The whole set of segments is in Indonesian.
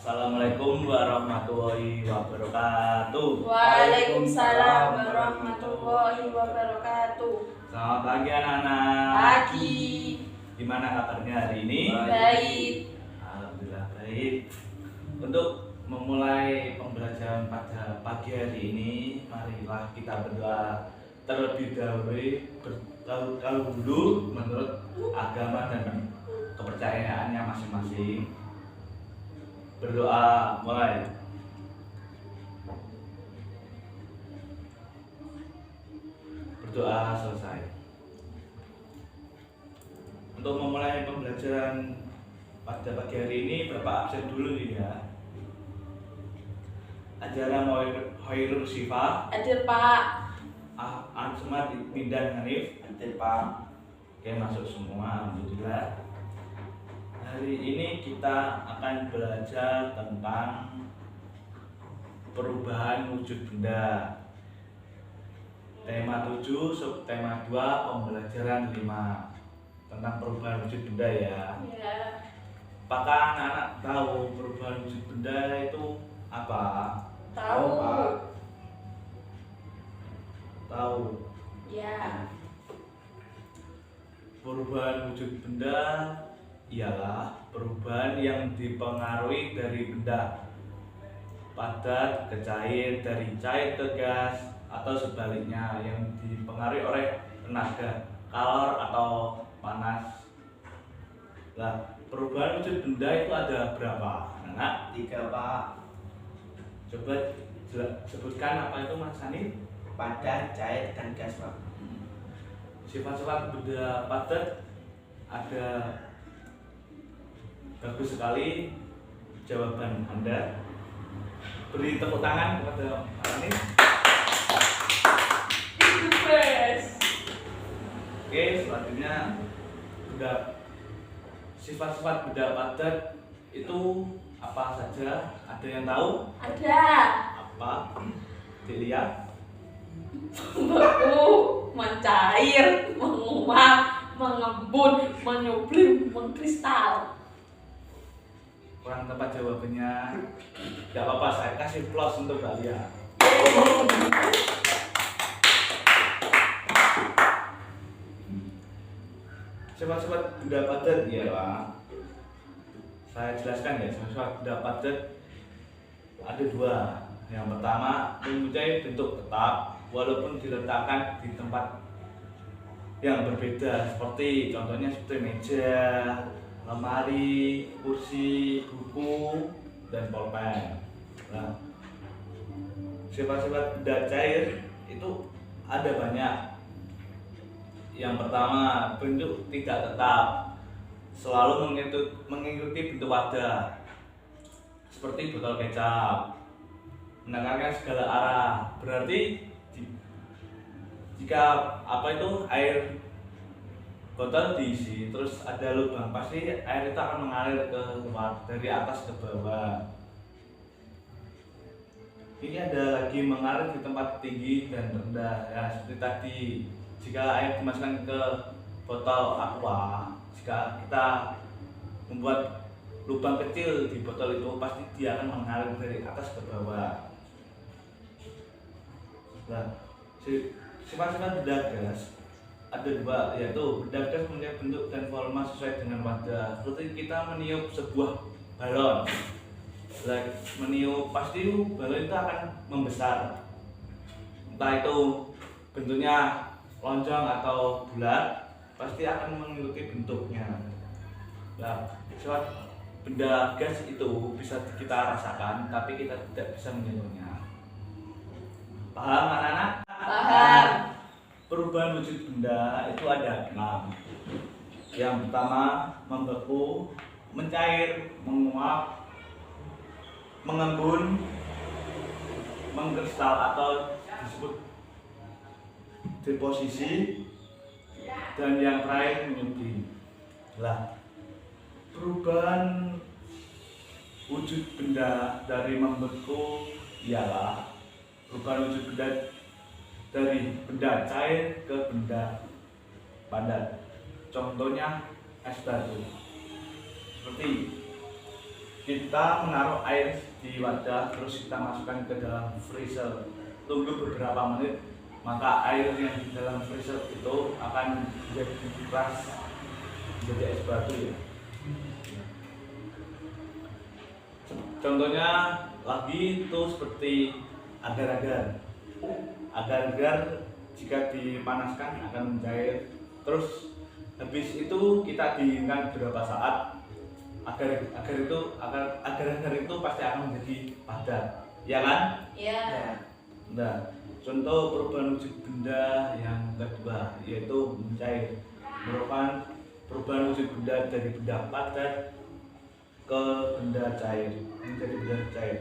Assalamualaikum warahmatullahi wabarakatuh. Waalaikumsalam warahmatullahi wabarakatuh. Selamat pagi anak-anak. Pagi. Gimana kabarnya hari ini? Baik. Alhamdulillah baik. Untuk memulai pembelajaran pada pagi hari ini, marilah kita berdoa terlebih dahulu menurut agama dan kepercayaannya masing-masing. Berdoa mulai. Berdoa selesai. Untuk memulai pembelajaran pada pagi hari ini, Bapak absen dulu nih ya. Ajaran Khairul Syifa. Hadir Pak. Ansma Pindah Hanif. Hadir Pak. Oke, masuk semua, alhamdulillah. Hari ini kita akan belajar tentang perubahan wujud benda. Tema 7, subtema 2, pembelajaran 5 tentang perubahan wujud benda ya. Ya. Apakah anak-anak tahu perubahan wujud benda itu apa? Tahu. Pak. Tahu. Ya. Perubahan wujud benda ialah perubahan yang dipengaruhi dari benda padat ke cair, dari cair ke gas, atau sebaliknya yang dipengaruhi oleh tenaga kalor atau panas. Nah, perubahan wujud benda itu ada berapa? Anak? 3 Pak. Coba sebutkan apa itu Mas Sani? Padat, cair, dan gas Pak. Sifat-sifat benda padat ada. Bagus sekali jawaban Anda. Beri tepuk tangan kepada Ani. Oke, selanjutnya sifat-sifat benda padat itu apa saja? Ada yang tahu? Ada. Apa? Dilihat. Beku, mencair, menguap, mengembun, menyublim, mengkristal. Kurang tepat jawabannya. Gak apa-apa, saya kasih plus untuk kalian. Sifat-sifat benda padat ya Pak. Saya jelaskan ya, sifat benda padat ada 2. Yang pertama, mempunyai bentuk tetap walaupun diletakkan di tempat yang berbeda, seperti contohnya seperti meja, lemari, kursi, buku, dan pulpen. Nah, sifat-sifat benda cair itu ada banyak. Yang pertama, bentuk tidak tetap, selalu mengikuti bentuk wadah, seperti botol kecap, menangkapkan segala arah. Berarti jika air botol diisi terus ada lubang, pasti air itu akan mengalir keluar dari atas ke bawah. Ini ada lagi mengalir di tempat tinggi dan rendah ya, seperti tadi. Jika air dimasukkan ke botol aqua, jika kita membuat lubang kecil di botol itu, pasti dia akan mengalir dari atas ke bawah. Nah, sifat-sifat benda gas ada 2, yaitu benda gas punya bentuk dan volume sesuai dengan wadah. Seperti kita meniup sebuah balon. Meniup, pasti balon itu akan membesar. Entah itu bentuknya lonjong atau bulat, pasti akan mengikuti bentuknya. Nah, sifat benda gas itu bisa kita rasakan, tapi kita tidak bisa menyentuhnya. Paham anak-anak? Paham. Perubahan wujud benda itu ada 6. Yang pertama, membeku, mencair, menguap, mengembun, mengkristal atau disebut deposisi, dan yang terakhir menyublim. Lah, perubahan wujud benda dari membeku ialah perubahan wujud benda dari benda cair ke benda padat. Contohnya es batu. Seperti kita menaruh air di wadah terus kita masukkan ke dalam freezer, tunggu beberapa menit, maka air yang di dalam freezer itu akan menjadi keras, menjadi es batu ya. Contohnya lagi itu seperti agar-agar. Agar-agar jika dipanaskan akan mencair. Terus habis itu kita dinginkan beberapa saat. Agar-agar itu pasti akan menjadi padat, ya kan? Ya. Nah, contoh perubahan wujud benda yang kedua yaitu mencair, merupakan perubahan wujud benda dari benda padat ke benda cair, menjadi benda cair.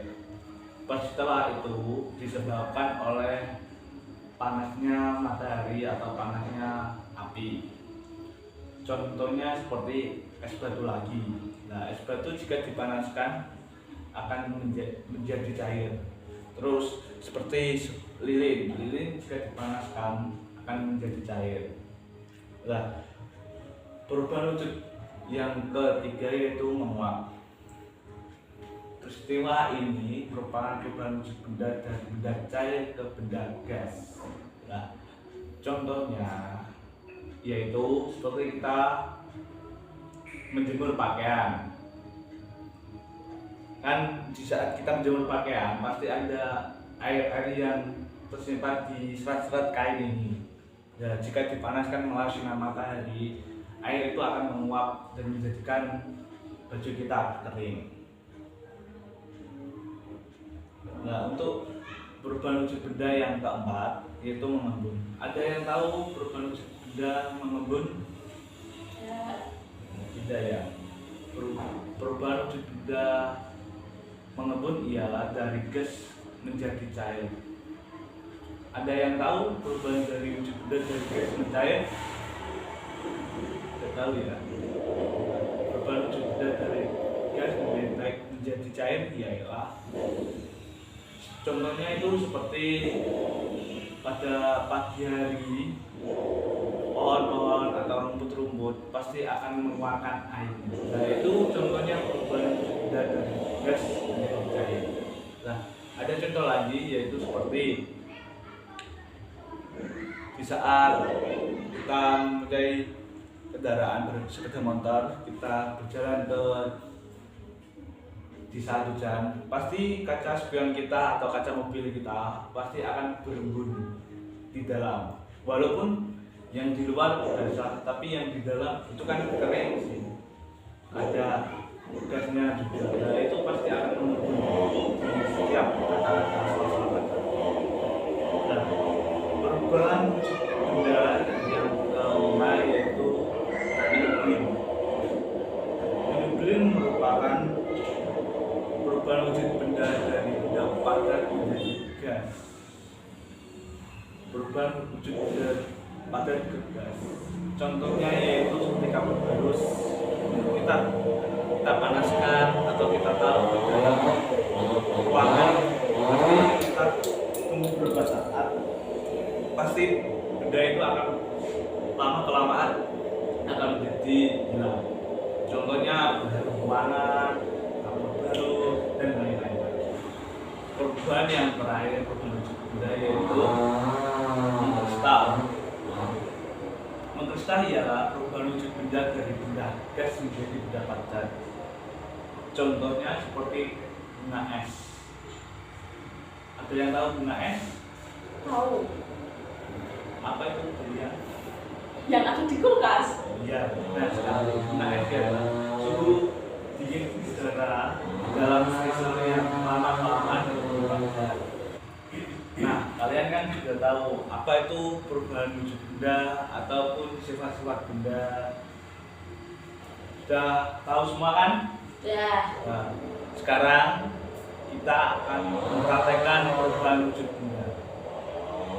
Setelah itu disebabkan oleh panasnya matahari atau panasnya api. Contohnya seperti es batu lagi. Nah, es batu jika dipanaskan akan menjadi cair. Terus seperti lilin jika dipanaskan akan menjadi cair. Nah, perubahan wujud yang ketiga yaitu menguap. Peristiwa ini merupakan perubahan wujud benda dari benda cair ke benda gas. Nah, contohnya yaitu seperti kita menjemur pakaian. Kan di saat kita menjemur pakaian pasti ada air yang tersimpan di serat-serat kain ini. Ya, jika dipanaskan melalui sinar matahari, air itu akan menguap dan menjadikan baju kita kering. Nah, untuk perubahan wujud benda yang keempat yaitu mengembun. Ada yang tahu perubahan wujud benda mengembun? Ya. Tidak ya. Perubahan wujud benda mengembun ialah dari gas menjadi cair. Ada yang tahu perubahan dari wujud benda dari gas mencair? Tidak tahu ya. Perubahan wujud benda dari gas menjadi cair ialah contohnya itu seperti pada pagi hari pohon-pohon atau rumput-rumput pasti akan mengeluarkan air. Nah, itu contohnya perubahan benda dari gas menjadi cair. Nah, ada contoh lagi yaitu seperti di saat kita mempunyai kendaraan sepeda motor, kita berjalan di saat hujan, pasti kaca spion kita atau kaca mobil kita pasti akan berembun di dalam. Walaupun yang di luar basah, tapi yang di dalam itu kan kering sih. Ada gasnya juga. Nah, itu pasti akan berembun di setiap kaca-kaca suasana. Nah, perubahan benda yang kelima yaitu minublin. Minublin merupakan perubahan wujud benda dari benda padat menjadi gas. Perubahan wujud benda padat ke gas. Contohnya yaitu seperti kabel barus. Kita panaskan atau kita taruh ke dalam ruangan, pasti kita tunggu beberapa saat. Pasti benda itu akan lama kelamaan akan menjadi hilang. Contohnya ruangan, dan lain-lain. Perubahan yang terakhir perubahan wujud benda yaitu mengkristal. Mengkristal ialah perubahan wujud benda dari benda gas menjadi benda padat. Contohnya seperti bunga es. Ada yang tahu bunga es? Tahu. Apa itu bunga? Yang ada di kulkas. Iya, benar sekali. Bunga es adalah suhu dingin udara dalam freezer yang lama-kelamaan berubah. Nah, kalian kan sudah tahu apa itu perubahan wujud benda ataupun sifat-sifat benda. Sudah tahu semua kan? Ya. Nah, sekarang kita akan mempraktekkan perubahan wujud benda.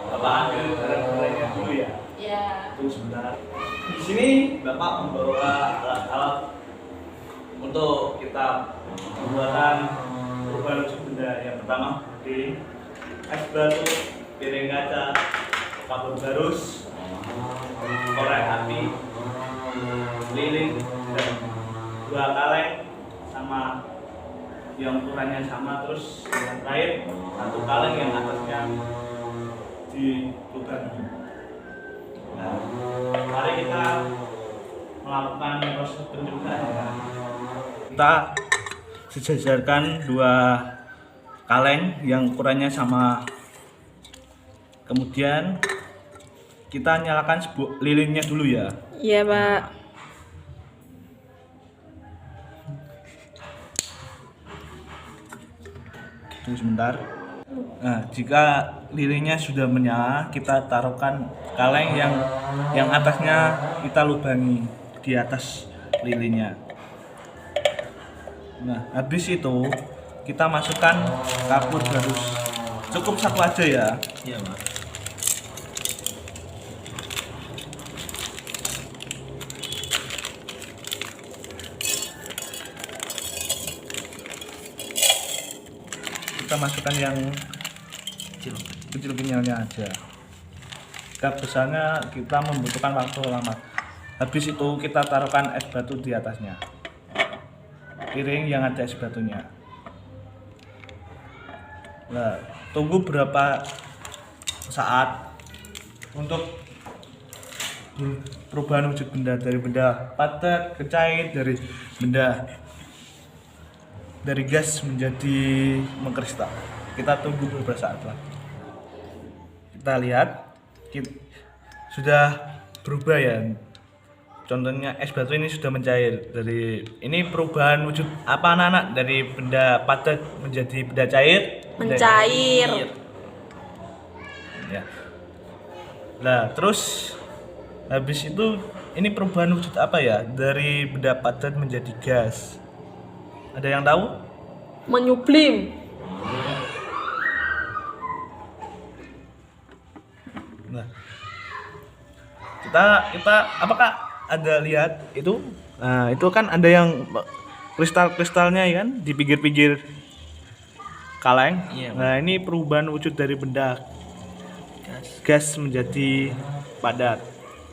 Bapak ambil barang-barangnya dulu ya. Ya. Tunggu sebentar. Di sini Bapak membawa alat-alat untuk kita pembuatan perubahan wujud benda. Yang pertama puding, es batu, piring kaca, kabel barus, korek api, lilin, dan dua kaleng sama yang ukurannya sama, terus yang lain satu kaleng yang atasnya dilubangi. Nah, mari kita melakukan proses pencuburan ya. Kita sejajarkan dua kaleng yang ukurannya sama. Kemudian kita nyalakan lilinnya dulu ya. Iya, Pak. Tunggu sebentar. Nah, jika lilinnya sudah menyala, kita taruhkan kaleng yang atasnya kita lubangi di atas lilinnya. Nah, habis itu kita masukkan kapur barus. Cukup satu aja ya. Iya, Pak. Kita masukkan yang kecil kenyalnya aja. Jika besarnya kita membutuhkan waktu lama. Habis itu kita taruhkan es batu di atasnya. Piring yang ada es batunya. Nah, tunggu berapa saat untuk perubahan wujud benda dari benda padat ke cair, dari gas menjadi mengkristal. Kita tunggu beberapa saat lah. Kita lihat sudah berubah ya. Contohnya es batu ini sudah mencair. Ini perubahan wujud apa anak-anak, dari benda padat menjadi benda cair? Mencair. Ya. Nah, terus habis itu ini perubahan wujud apa ya? Dari benda padat menjadi gas. Ada yang tahu? Menyublim. Nah, kita apakah ada lihat itu? Nah, itu kan ada yang kristal-kristalnya ya kan di pinggir-pinggir kaleng. Iya, Nah, ini perubahan wujud dari benda gas menjadi padat.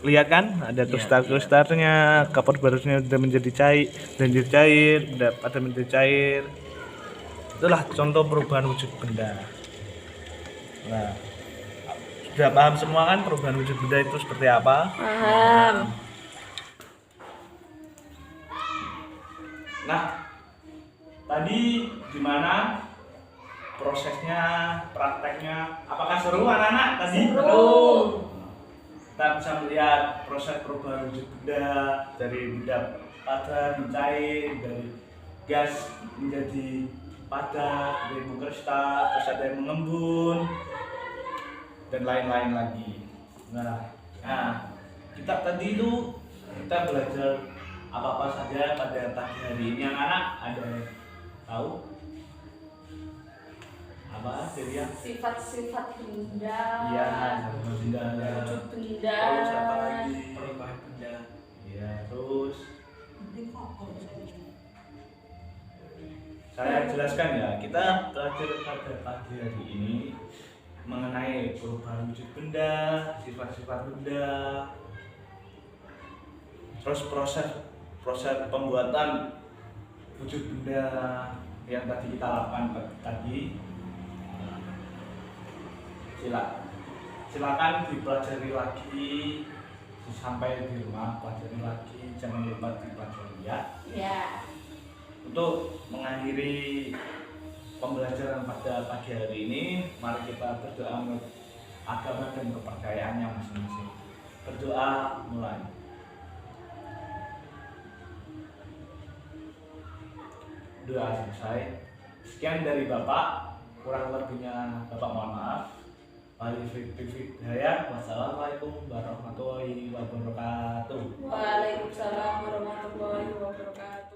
Lihat kan, ada kristal-kristalnya, kapur barusnya sudah menjadi cair, benda padat menjadi cair. Itulah contoh perubahan wujud benda. Nah, sudah paham semua kan perubahan wujud benda itu seperti apa? Paham. Nah, tadi gimana prosesnya, prakteknya? Apakah seru anak-anak tadi? Seru. Kita bisa melihat proses perubahan wujud benda dari benda padat mencair, dari gas menjadi padat, dari mengkristal, terus ada yang mengembun, dan lain-lain lagi. Nah, kita tadi itu kita belajar apa-apa saja pada pagi hari ini. Anak-anak ada yang tahu? Apa Delia? Sifat-sifat benda. Iya, benda. Wujud benda. Terus apa lagi? Perubahan benda. Iya, terus saya jelaskan ya. Kita belajar pada pagi hari ini mengenai perubahan wujud benda, sifat-sifat benda, terus proses pembuatan wujud benda yang tadi kita lakukan tadi. Silakan dipelajari lagi sampai di rumah, pelajari lagi, jangan lupa dipelajari ya. Ya. Untuk mengakhiri pembelajaran pada pagi hari ini, mari kita berdoa menurut agama dan kepercayaannya masing-masing. Berdoa mulai. Doa selesai. Sekian dari Bapak, kurang lebihnya Bapak mohon maaf. Wassalamualaikum warahmatullahi wabarakatuh. Waalaikumsalam warahmatullahi wabarakatuh.